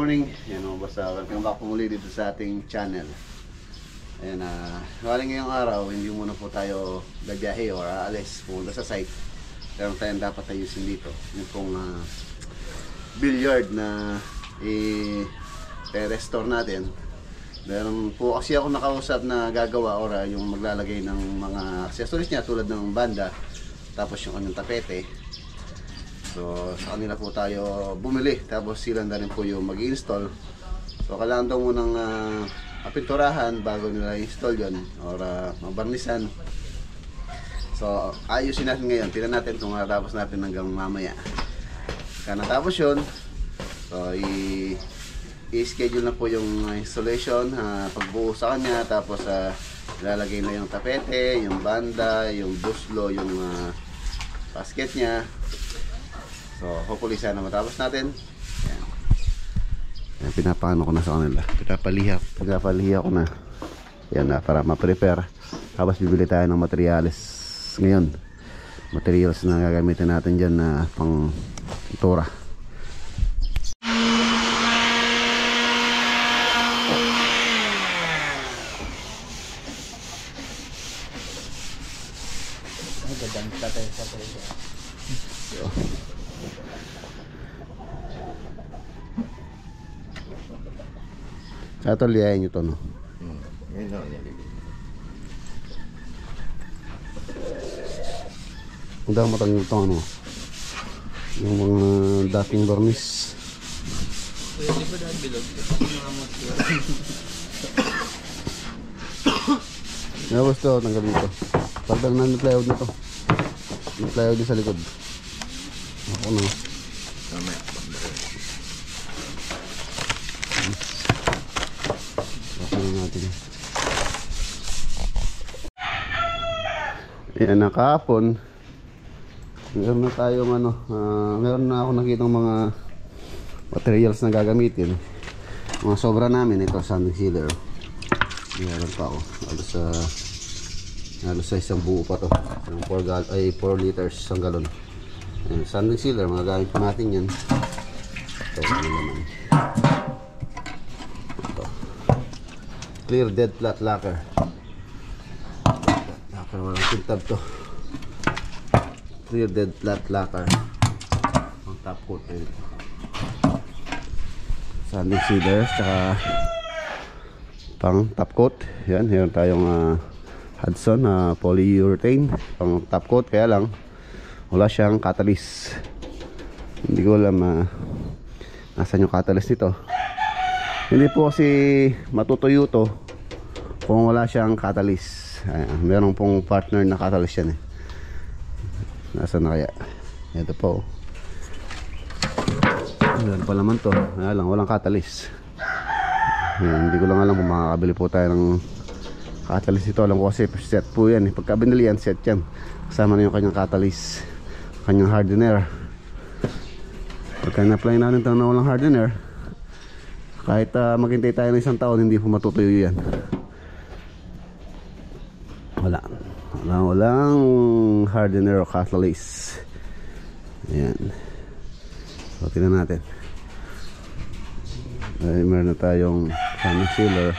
morning. Yan o, basta welcome back po muli dito sa ating channel. Ayan, ngayong araw, hindi muna po tayo gabiyahe or aalis, pumunta sa site. Meron tayong dapat ayusin dito. Yung pong billiard na i-restore natin. Meron po kasi ako nakausap na gagawa or yung maglalagay ng mga accessories niya tulad ng banda, tapos yung kanyang tapete. So sa kanila po tayo bumili, tapos sila na rin po yung mag-install. So kailangan daw munang apinturahan bago nila install yun or mabarnisan. So ayusin natin ngayon, tingnan natin kung natapos natin hanggang mamaya. Kaya natapos yun, so i-schedule na po yung installation, pagbuo sa kanya, tapos ilalagay na yung tapete, yung banda, yung buslo, yung basket niya. So hopefully sana matapos natin. Ayan. Ayan, pinapano ko na sa kanila, pinapaliha ko na. Ayan na, para ma-prepare. Tapos bibili tayo ng materials ngayon, materials na gagamitin natin dyan na pang pintura. Ito liyain nyo to, no? Ang dami matang ito, ano? Yung mga dating varnish. Pwede ba dahil bilog? Tapos ito, tanggalin ito. Pagdang na yung plywood na to. Yung plywood din sa likod. Ako na. Mamaya. Natin. Ayan na, kahapon meron na tayong meron na ako nakita ng mga materials na gagamitin. Mga sobra namin ito, sanding sealer. Meron pa ako halos sa isang buo pa to, 4 liters isang galon. Ayan, sanding sealer, mga gamit pa natin yan. Ito, ano naman, clear dead flat lacquer. Walang tintab to. Clear dead flat lacquer. Ang top coat na ito. Sanding sealer, tsaka pang top coat. Yan, meron tayong Hudson polyurethane pang top coat, kaya lang wala siyang catalyst. Hindi ko alam nasan yung catalyst nito. Hindi po kasi matutuyo to kung wala siyang catalyst. Ayan, meron pong partner na catalyst yan eh. Nasaan na kaya? Ito po. Meron pa naman to. Kaya lang, walang catalyst. Ayan, hindi ko lang alam kung makakabili po tayo ng catalyst ito. Alam ko kasi set po yan eh. Pagka binili yan, set yan. Kasama na yung kanyang catalyst, kanyang hardener. Pagka na-apply natin ito na walang hardener, kahit maghintay tayo ng isang taon, hindi po matutuyo yan. Walang hardener o catalyst. Ayan. So tingnan natin. Meron na tayong sanding sealer,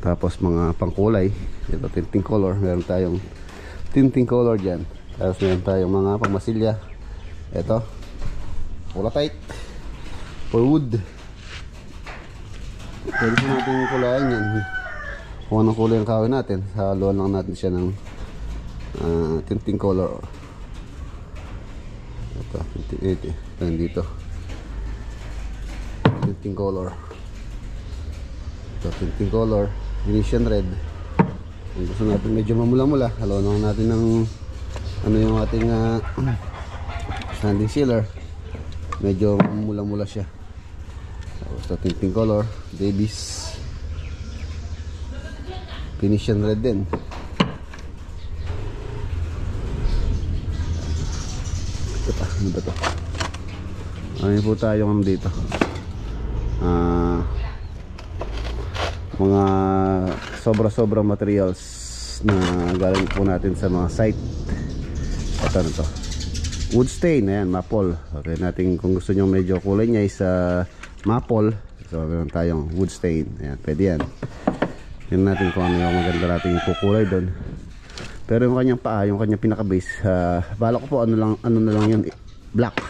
tapos mga pangkulay. Ito, tinting color. Meron tayong tinting color dyan. Tapos meron tayong mga pangmasilya. Ito, Colatite for wood. Pwede po natin kulayan yan kung anong kulay ang kahoy natin. Haluan lang natin siya ng tinting color. Ito, ito dito, tinting color. Ito, tinting color, Venetian red. Kung gusto natin medyo mamula-mula, haluan lang natin ng yung ating sanding sealer. Medyo mamula-mula siya. Ito, tinting color, Davis, Venetian red din. Ito pa, ano ba ito? Ano po tayong dito? Mga sobra-sobra materials na galing po natin sa mga site. Ito na to, wood stain. Ayan, maple. Okay natin, kung gusto nyo medyo kulay niya is maple. So meron tayong wood stain. Ayan, pwede yan. Tingnan natin kung ano yung maganda nating kukulay doon. Pero yung kanyang paa, yung kanyang pinaka base, bala ko po ano na lang yun, black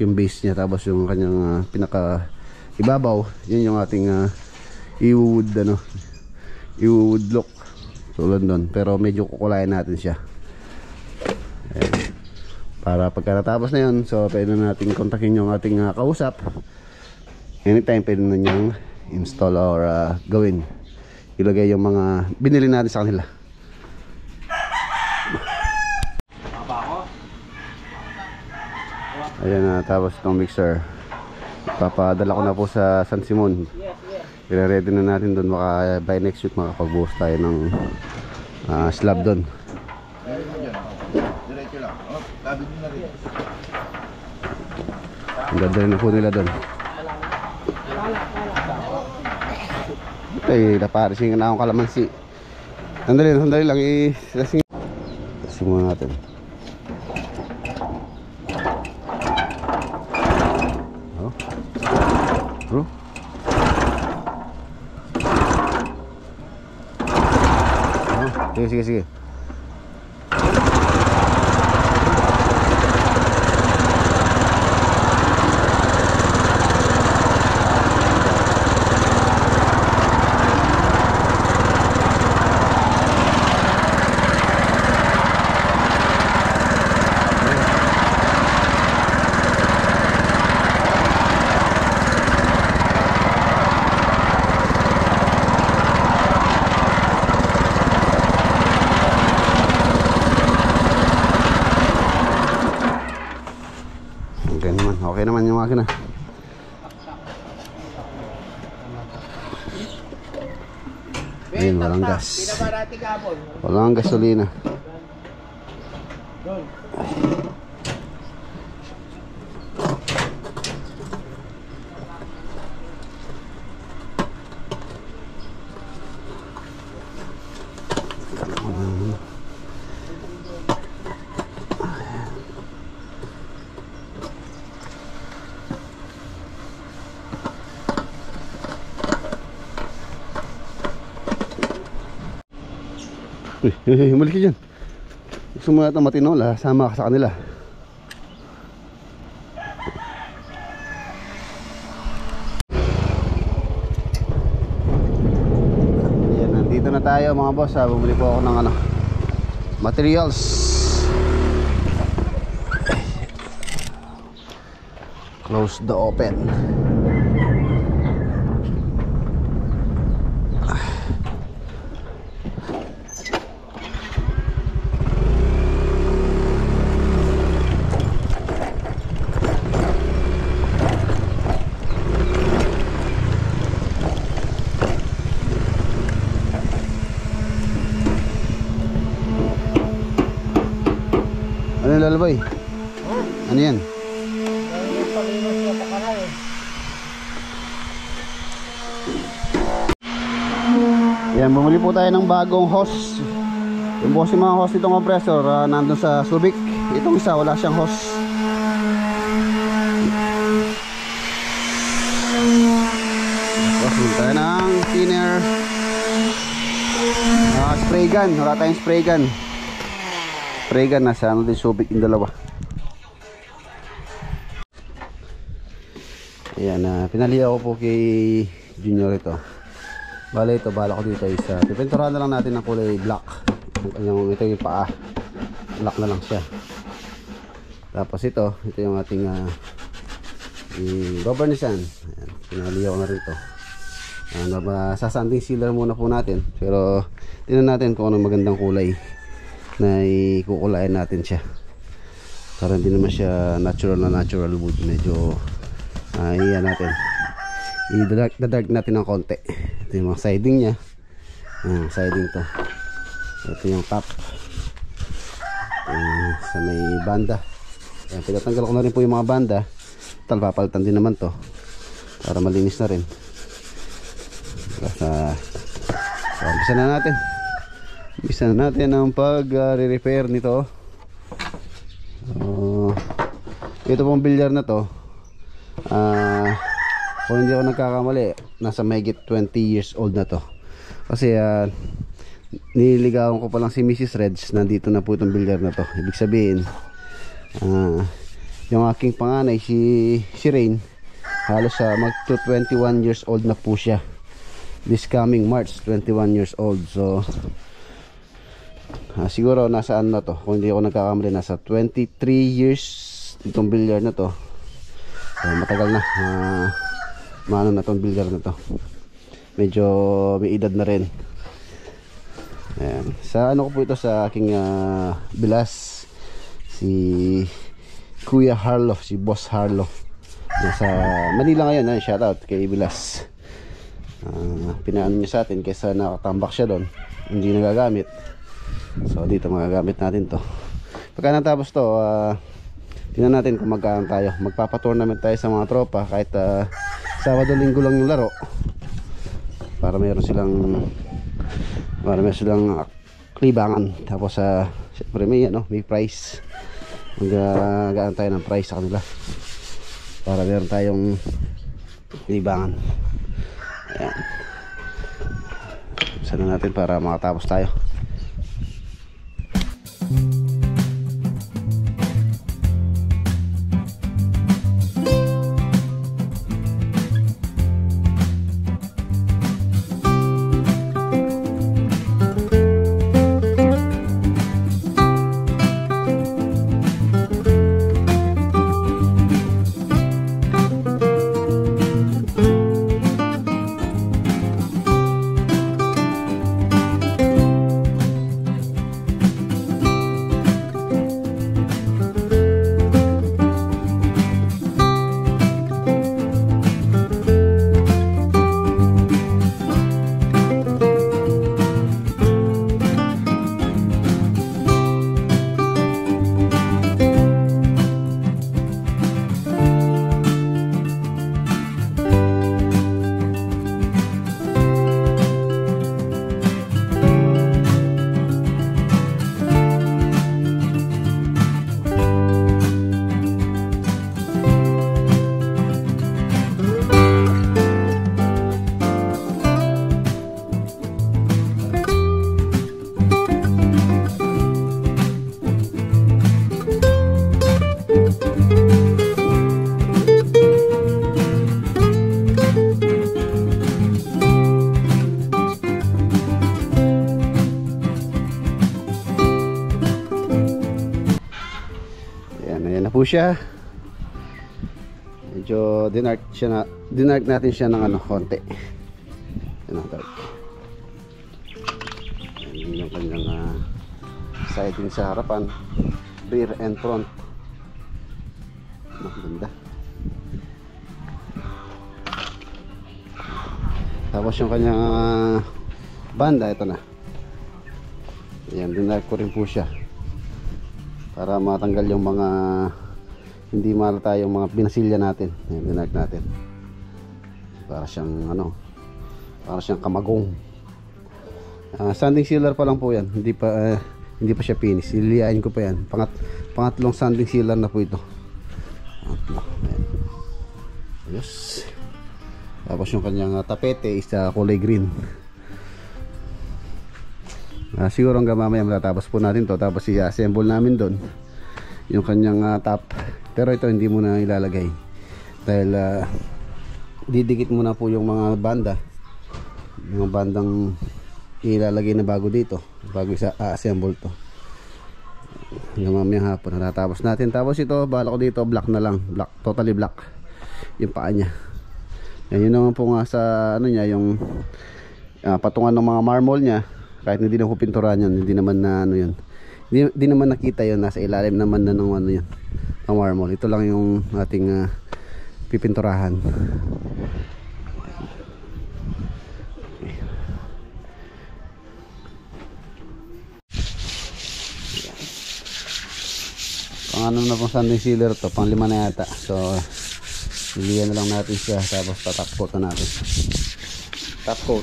yung base niya. Tapos yung kanyang pinaka ibabaw, yun yung ating i-wood look tulad doon. Pero medyo kukulayan natin siya. Ayan. Para pagkatapos na yun, so pwede na natin kontakin yung ating kausap. Anytime pwede na niyang install or gawin, ilagay yung mga binili natin sa kanila. Ayan na, tapos itong mixer papadala ko na po sa San Simon. I-ready na natin doon, baka by next week makapagbuhos tayo ng slab doon. Diretso lang. Oh, labi din na rin. Ang ganda rin po nila doon. Ay, naparisingan na akong kalamansi. Sandali lang, i-lasing muna natin. Oh. Bro. Oh, sige. Okay naman yung makina. Ayun, walang gas. Walang gasolina. Humalik ka dyan. Gusto mo natin matinola, sama ka sa kanila. Ayan, nandito na tayo mga boss. Bumili po ako ng materials. Close the open. Ano yung lalabay? Ano yan? Yan, bumili po tayo ng bagong hose. Yung po kasi mga hose nitong compressor nandun sa Subic. Itong isa wala siyang hose. Tapos bumili tayo ng thinner, spray gun. Wala tayong spray gun. Spray gun nasa din Subic yung dalawa. Ayan, pinali ako po kay Junior ito. Bale ito, bala ko dito is pipinturahan na lang natin ng kulay black. Ito yung paa, black na lang siya. Tapos ito yung ating rubber nisan. Ayan, pinali ako na rito. Sasanding sealer muna po natin. Pero tingnan natin kung anong magandang kulay na ikukulayan natin siya. Para hindi naman siya natural wood. Medyo iyan natin, i-dark natin ng konti. Ito yung mga siding nya. Siding to. Ito yung top. Sa may banda. Ayan, pinatanggal ko na rin po yung mga banda. Papalitan din naman to para malinis na rin. Umpisa na natin. Umpisa na natin ang pag-repair nito. Ito pong bilyar na to, kung hindi ako nagkakamali, nasa mahigit 20 years old na to. Kasi nililigawan ko pa lang si Mrs. Reds, nandito na po itong builder na to. Ibig sabihin, yung aking panganay si Rain, halos mag to 21 years old na po siya. This coming March, 21 years old. So siguro nasa ano na to, kung hindi ako nagkakamali, nasa 23 years itong builder na to. So matagal na, maano na itong builder na to, medyo may edad na rin. Ayan. Sa ano ko po ito, sa aking bilas, si Kuya Harlo, si Boss Harlo, nasa Manila ngayon. Shoutout kay Bilas. Pinaano niya sa atin kaysa nakatambak siya doon, hindi nagagamit. So dito magagamit natin to. Pagka natapos to, tingnan natin kung magkaan tayo. Magpapatournament tayo sa mga tropa, kahit Sabado Linggo lang yung laro, para meron silang libangan. Tapos syempre may prize. Maggaan tayo ng prize sa kanila para meron tayong libangan. Ayan, sana natin para makatapos tayo. Ayan na po siya. Medyo dinark natin siya ng konti. Ayan ang dark. Ayan yung kanyang siding sa harapan, rear and front. Maganda. Tapos yung kanyang banda, ito na. Ayan, dinark ko rin po siya para matanggal yung mga hindi malata, yung mga binasilya natin. Ayan, dinark natin para siyang para siyang kamagong. Sanding sealer pa lang po yan, hindi pa siya finish. Iliyain ko pa yan. Pangatlong sanding sealer na po ito. Ayan. Ayos. Tapos yung kanyang tapete is kulay green. Siguro hanggang mamaya matatapos po natin to. Tapos i-assemble namin doon yung kanyang top. Pero ito hindi muna ilalagay dahil didikit muna po yung mga banda, yung bandang ilalagay na bago dito, bago i-assemble to. Hanggang mamaya hapon natatapos natin. Tapos ito, bala ko dito black na lang, black, totally black yung paa niya. Yan, yun naman po nga sa niya, yung patungan ng mga marble niya. Kahit hindi na ko pinturan yan, hindi naman na yun, hindi naman nakita yun, nasa ilalim naman na ng yun, ng marble. Ito lang yung ating pipinturahan. Pang ano na pong sanding sealer to, pang 5 na yata. So liliyan na lang natin siya, tapos tatap coat na natin. Top coat.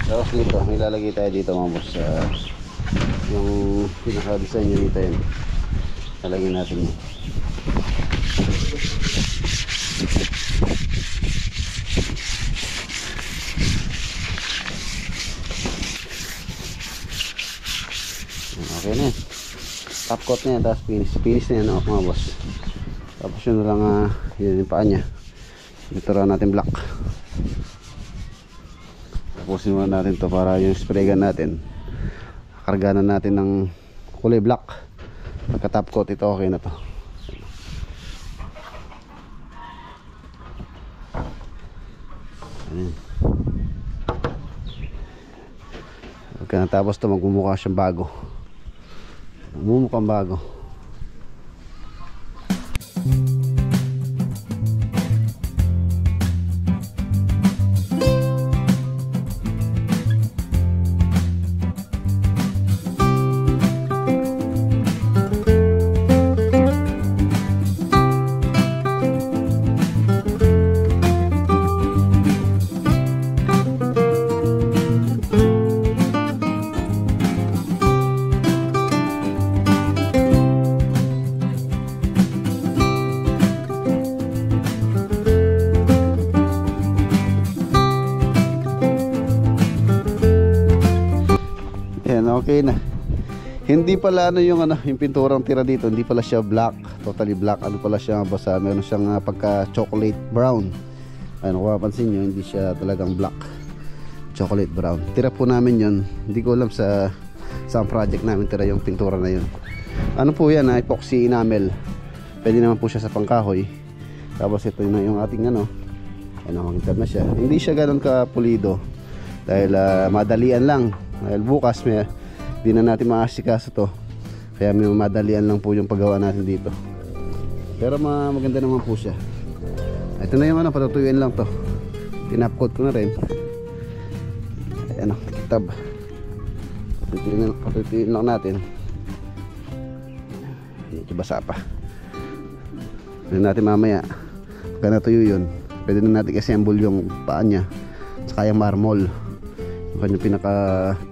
Tapos dito, may lalagay tayo dito mga boss. Yung pinaka-design nyo dito yun. Lalagyan natin yun. Okay na yan. Top coat na yan, tapos finish na yan mga boss. Tapos yun na lang, yun yung paa nya. Ito rin natin black. Tapusin muna natin to para yung spray gun natin karganan natin ng kulay black. Pagka top coat ito, okay na to. Ayan. Pagka natapos to, magmumukha siyang bago. Magmumukhang bago. Okay na. Hindi pala yung pinturang tira dito, hindi pala siya black, totally black. Ano pala siya, basta meron siyang pagka chocolate brown. Ano kung mapansin niyo, hindi siya talagang black. Chocolate brown. Tira po namin 'yon. Hindi ko alam sa project namin tira yung pintura na 'yon. Ano po 'yan, epoxy enamel. Pwede naman po siya sa pangkahoy. Tapos ito na yung ating makita na siya. Hindi siya ganoon ka pulido dahil madalian lang. Dahil bukas di na natin maasikaso to, kaya may madalian lang po yung paggawa natin dito. Pero maganda naman po siya. Ito na yung patutuyuin lang to. Tinapcoat ko na rin. Ayan kitab. Patutuyuin lang natin. Medyo basa pa. Pwede natin mamaya pagka natuyo yun, pwede na natin assemble yung paa nya saka yung marmol, yung kanyang pinaka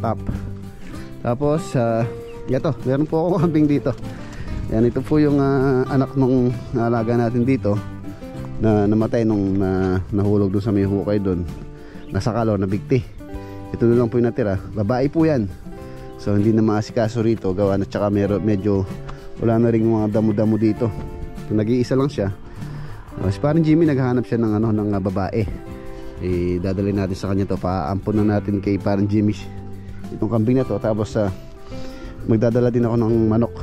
top. Tapos ito, meron po akong kambing dito. Yan, ito po yung anak nung alaga natin dito na namatay nung nahulog doon sa may hukay doon. Nasa kalor, nabigti. Ito na lang po yung natira. Babae po yan. So hindi na maasikaso rito, gawa na tsaka medyo wala na rin mga damo-damo dito. So, nag-iisa lang siya. Si parang Jimmy naghahanap siya ng ng babae. Dadalhin natin sa kanya to, paampon na natin kay parang Jimmy itong kambing na to. Tapos magdadala din ako ng manok.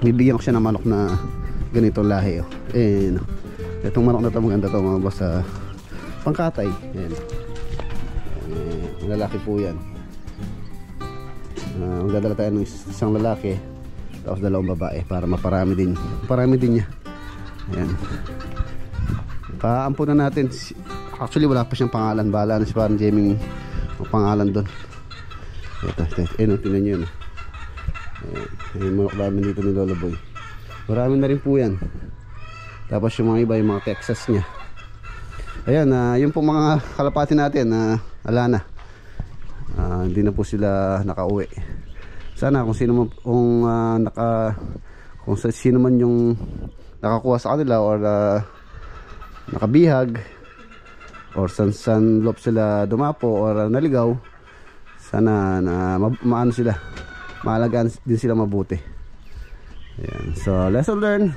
Bibigyan ko siya ng manok na ganitong lahi. Itong manok na to, maganda to mga boss, pangkatay. Lalaki po yan. Magdadala tayo ng isang lalaki, tapos dalawang babae para maparami din. Parami din niya. Ayan. Paampon na natin. Actually wala pa siyang pangalan. Bahala na si parang Jamie ang pangalan doon. Ito, tingnan nyo yun. Yung manok namin dito ni Lolo Boy. Marami na rin po yan. Tapos yung mga iba, yung mga Texas nya. Ayan, yung po mga kalapati natin, ala na. Hindi na po sila nakauwi. Sana kung sino man kung sino man yung nakakuha sa kanila or nakabihag or san loob sila dumapo or naligaw, sana maano sila, maalagaan din sila mabuti. Ayan. So lesson learned.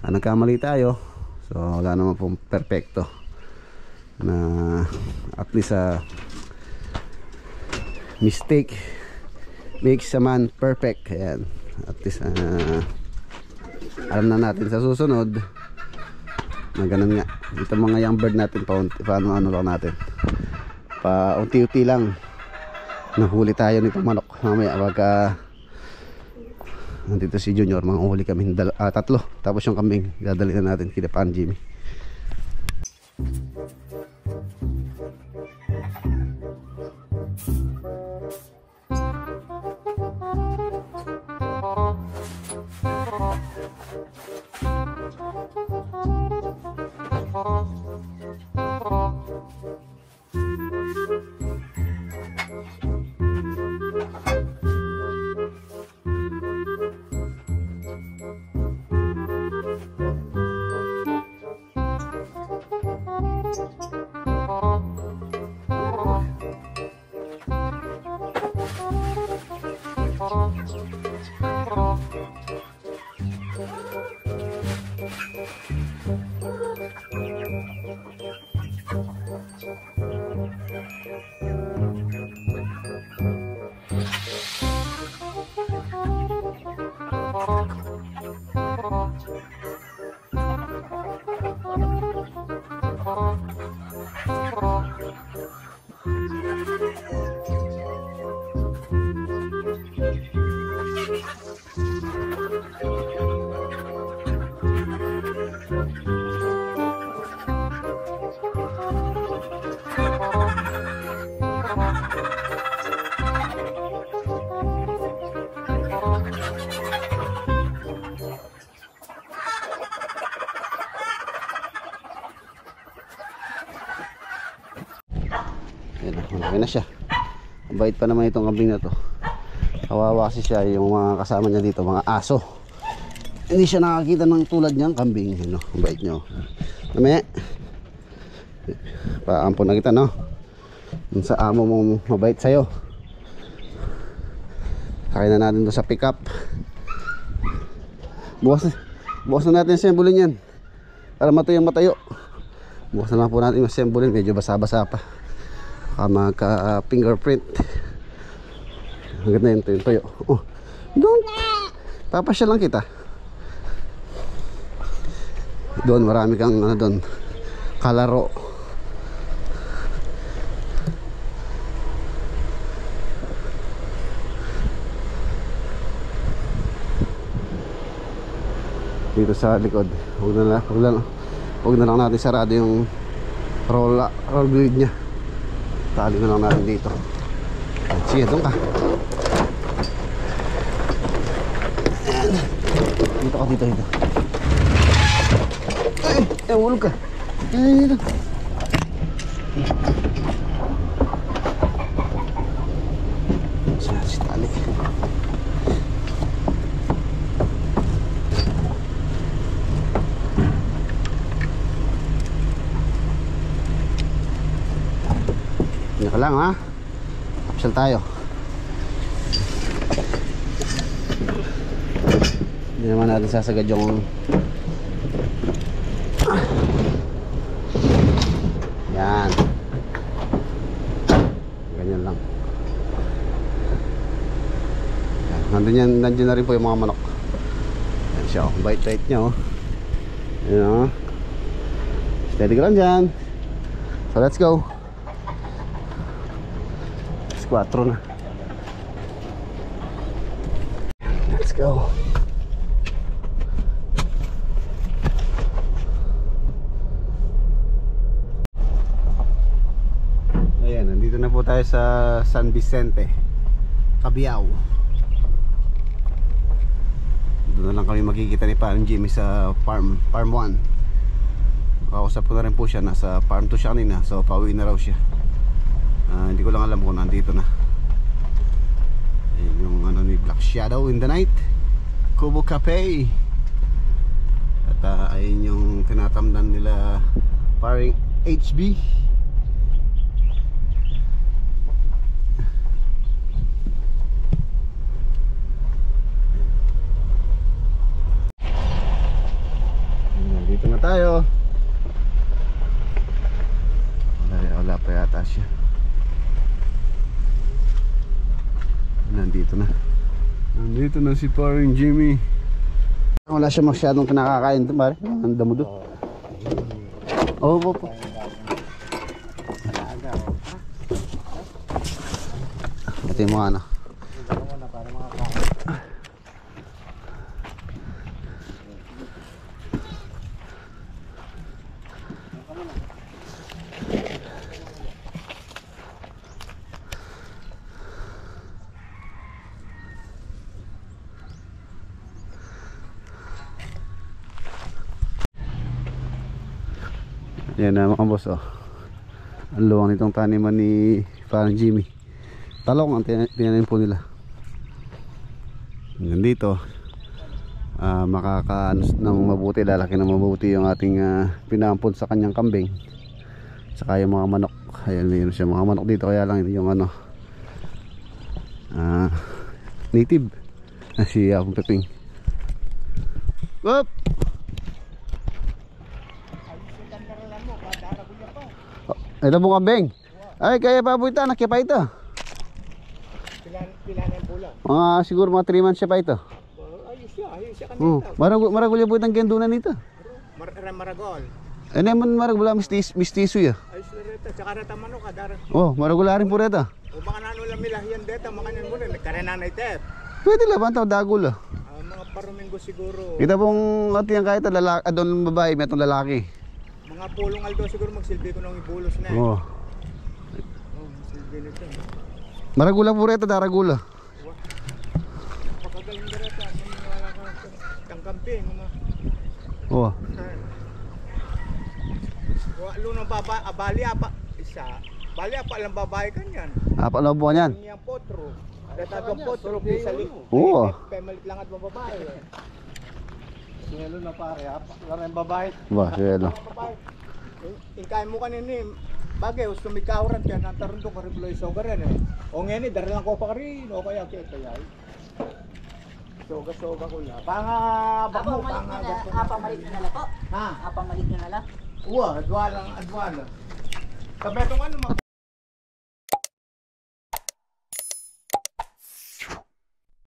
Nagkamali tayo, so wala naman pong perfecto na, at least mistake makes a man perfect. Ayan. At least alam na natin sa susunod na ganun nga. Ito mga young bird natin, paano lang natin, pa unti-unti lang nahuli tayo nitong manok. Mamaya pagka nandito si Junior, mga uhuli kami tatlo. Tapos yung kambing dadali na natin kina Pan Jimmy. na siya. Mabait pa naman itong kambing na to. Kawawa kasi siya, yung mga kasama niya dito, mga aso. Hindi siya nakakita ng tulad niyang kambing. Ano, mabait niyo. Mamaya, paampon na kita, no? Yung sa amo mong mabait sa'yo. Sakay na natin to sa pick-up. Bukas na natin sembulin yan para matuyang matayo. Bukas na lang po natin yung sembulin. Medyo basa-basa pa, baka magka fingerprint. Hanggang na yung tuyo. Oh, don't. Papasya lang kita. Doon marami kang ano doon, kalaro. Dito sa likod, huwag na lang natin sarado yung roll grid nya. Tali na lang natin dito. Sige, doon ka. Ayan. Dito ka, dito. Ay, ulog ka. Ay, dito. Si tali. Ka lang ha, kapsal tayo. Hindi naman natin sasagad yung yan, ganyan lang. Yan. Nandyan na rin po yung mga manok. Yan siya, oh. Bite nya, oh. Yan, oh. Steady ka lang dyan. So let's go. 4 na. Let's go. Ayan, nandito na po tayo sa San Vicente, Cabiao. Doon na lang kami magkikita ni Parang Jimmy sa farm 1. Makausap ko na rin po siya. Nasa farm 2 siya kanina, so pauwi na raw siya. Hindi ko lang alam kung nandito na. Ayun yung ano ni Black Shadow in the Night, Kubo Cafe. At ayun yung tinatamnan nila paring HB. Nandito na tayo. Wala pa yata siya. Nandito na si Paring Jimmy. Wala siya masyadong kinakakain doon, pare. Ang damo doon. Oo po. Ito yung mga ano. Yan na mga boss, oh. Ang luwang nitong taniman ni Parang Jimmy. Talong ang tinanim po nila. Hanggang dito makakaano ng mabuti, lalaki ng mabuti yung ating pinampon sa kanyang kambing. Saka yung mga manok. Ayan, mayroon siya mga manok dito, kaya lang yung ano native si Apong Peping. Whoop! Ito pong kambing. Ay, kaya pa po ito, anak pa ito. Pila na yung pula? Siguro mga 3 months siya pa ito. Ayos siya kanina. Maragulya po itong gendunan nito. Maragol. Ano naman maragula, mistiso ya. Ayos na rito, saka rita manok ka. Maragula rin po rito. O baka nano lang milahiyan dito, mga nyan muna, nagkarenanay tep. Pwede lang, bantaw dagul. Mga parumingo siguro. Kita pong atiyang kahit doon babae, may itong lalaki. Mga pulong aldo siguro magsilbi ko nung ibulos na. Oo. Magsilbi nito. Maragula po rito, daragula. Pakagaling na rito, wala ka kangkamping. Oo. Lunong baba, abali apa, isa. Bali, palang babae ka niyan. Paano po yan? Yung potro. Tatapang potro, bisa lik. Oo. Pemalit lang at babae. Singelo na pare, wala yung babae. Ba, siyelo. Babae. Ingkain mo kanina eh. Bagay, gusto may kauran ka, natarunto ka rin buloy soga rin eh. O ngayon eh, daralang ko pa ka rin. O kaya, kaya. Soga ko na. Bako, Apang malit na nala po. Ha? Apang malit na nala. Uwa, adwala. Sabi itong ano,